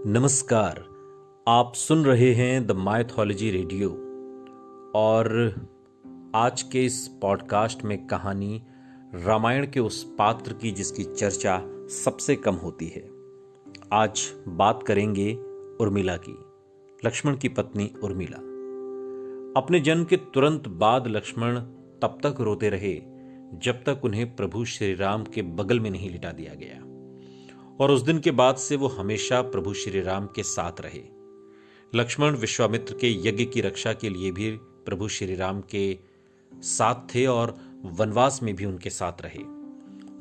नमस्कार। आप सुन रहे हैं द माइथोलॉजी रेडियो और आज के इस पॉडकास्ट में कहानी रामायण के उस पात्र की जिसकी चर्चा सबसे कम होती है। आज बात करेंगे उर्मिला की, लक्ष्मण की पत्नी उर्मिला। अपने जन्म के तुरंत बाद लक्ष्मण तब तक रोते रहे जब तक उन्हें प्रभु श्री राम के बगल में नहीं लिटा दिया गया, और उस दिन के बाद से वो हमेशा प्रभु श्री राम के साथ रहे। लक्ष्मण विश्वामित्र के यज्ञ की रक्षा के लिए भी प्रभु श्री राम के साथ थे और वनवास में भी उनके साथ रहे।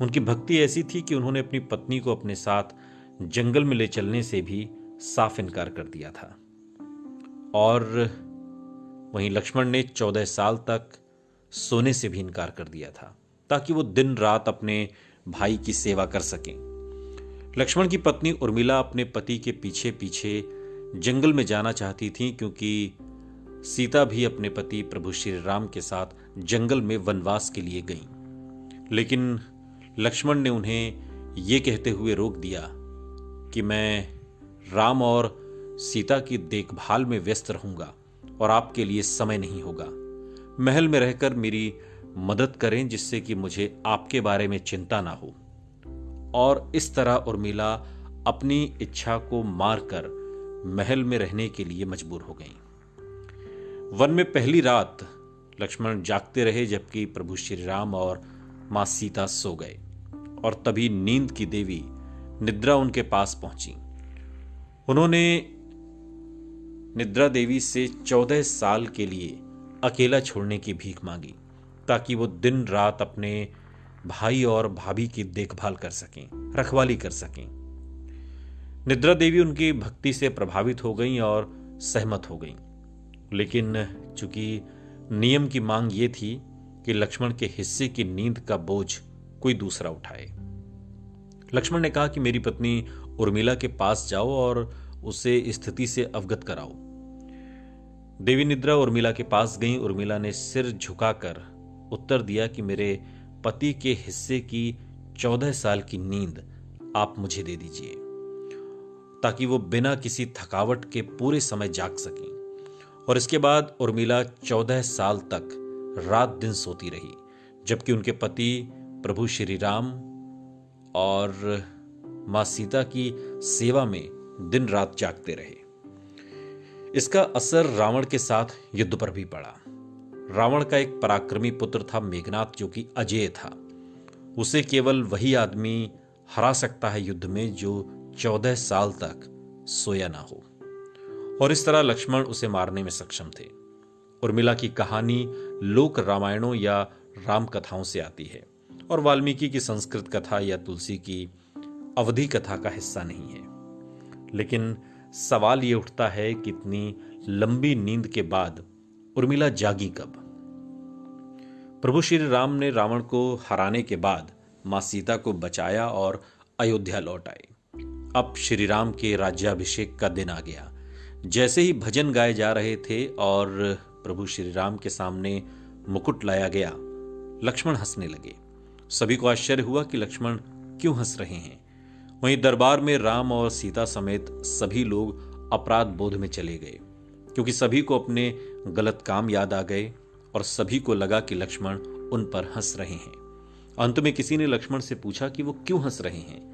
उनकी भक्ति ऐसी थी कि उन्होंने अपनी पत्नी को अपने साथ जंगल में ले चलने से भी साफ इनकार कर दिया था। और वहीं लक्ष्मण ने 14 साल तक सोने से भी इनकार कर दिया था ताकि वो दिन रात अपने भाई की सेवा कर सकें। लक्ष्मण की पत्नी उर्मिला अपने पति के पीछे पीछे जंगल में जाना चाहती थी, क्योंकि सीता भी अपने पति प्रभु श्री राम के साथ जंगल में वनवास के लिए गईं। लेकिन लक्ष्मण ने उन्हें ये कहते हुए रोक दिया कि मैं राम और सीता की देखभाल में व्यस्त रहूंगा और आपके लिए समय नहीं होगा। महल में रहकर मेरी मदद करें जिससे कि मुझे आपके बारे में चिंता ना हो। और इस तरह उर्मिला अपनी इच्छा को मारकर महल में रहने के लिए मजबूर हो गईं। वन में पहली रात लक्ष्मण जागते रहे जबकि प्रभु श्री राम और मां सीता सो गए, और तभी नींद की देवी निद्रा उनके पास पहुंची। उन्होंने निद्रा देवी से 14 साल के लिए अकेला छोड़ने की भीख मांगी ताकि वो दिन रात अपने भाई और भाभी की देखभाल कर सकें, रखवाली कर सकें। निद्रा देवी उनकी भक्ति से प्रभावित हो गईं और सहमत हो गईं। लेकिन चूंकि नियम की मांग ये थी कि लक्ष्मण के हिस्से की नींद का बोझ कोई दूसरा उठाए। लक्ष्मण ने कहा कि मेरी पत्नी उर्मिला के पास जाओ और उसे स्थिति से अवगत कराओ। देवी निद्रा उर्मिला के पास गईं। उर्मिला ने सिर झुकाकर उत्तर दिया कि मेरे पति के हिस्से की 14 साल की नींद आप मुझे दे दीजिए ताकि वो बिना किसी थकावट के पूरे समय जाग सकें। और इसके बाद उर्मिला 14 साल तक रात दिन सोती रही जबकि उनके पति प्रभु श्री राम और मां सीता की सेवा में दिन रात जागते रहे। इसका असर रावण के साथ युद्ध पर भी पड़ा। रावण का एक पराक्रमी पुत्र था मेघनाद, जो कि अजेय था। उसे केवल वही आदमी हरा सकता है युद्ध में जो 14 साल तक सोया ना हो, और इस तरह लक्ष्मण उसे मारने में सक्षम थे। उर्मिला की कहानी लोक रामायणों या राम कथाओं से आती है और वाल्मीकि की संस्कृत कथा या तुलसी की अवधि कथा का हिस्सा नहीं है। लेकिन सवाल ये उठता है कि इतनी लंबी नींद के बाद उर्मिला जागी कब? प्रभु श्री राम ने रावण को हराने के बाद मां सीता को बचाया और अयोध्या लौट आए। अब श्री राम के राज्याभिषेक का दिन आ गया। जैसे ही भजन गाए जा रहे थे और प्रभु श्री राम के सामने मुकुट लाया गया, लक्ष्मण हंसने लगे। सभी को आश्चर्य हुआ कि लक्ष्मण क्यों हंस रहे हैं। वहीं दरबार में राम और सीता समेत सभी लोग अपराध बोध में चले गए, क्योंकि सभी को अपने गलत काम याद आ गए और सभी को लगा कि लक्ष्मण उन पर हंस रहे हैं। अंत में किसी ने लक्ष्मण से पूछा कि वो क्यों हंस रहे हैं।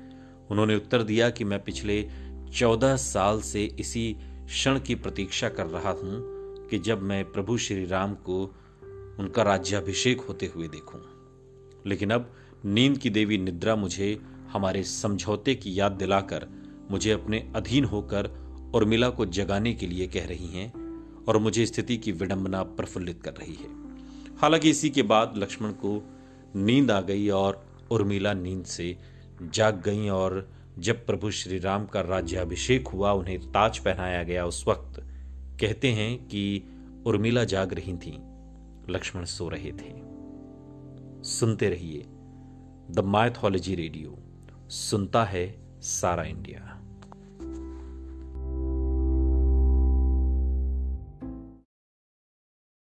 उन्होंने उत्तर दिया कि मैं पिछले 14 साल से इसी क्षण की प्रतीक्षा कर रहा हूं कि जब मैं प्रभु श्री राम को उनका राज्याभिषेक होते हुए देखूं। लेकिन अब नींद की देवी निद्रा मुझे हमारे समझौते की याद दिलाकर मुझे अपने अधीन होकर उर्मिला को जगाने के लिए कह रही हैं और मुझे स्थिति की विडंबना प्रफुल्लित कर रही है। हालांकि इसी के बाद लक्ष्मण को नींद आ गई और उर्मिला नींद से जाग गईं, और जब प्रभु श्री राम का राज्याभिषेक हुआ, उन्हें ताज पहनाया गया, उस वक्त कहते हैं कि उर्मिला जाग रही थीं, लक्ष्मण सो रहे थे। सुनते रहिए द माइथोलॉजी रेडियो, सुनता है सारा इंडिया।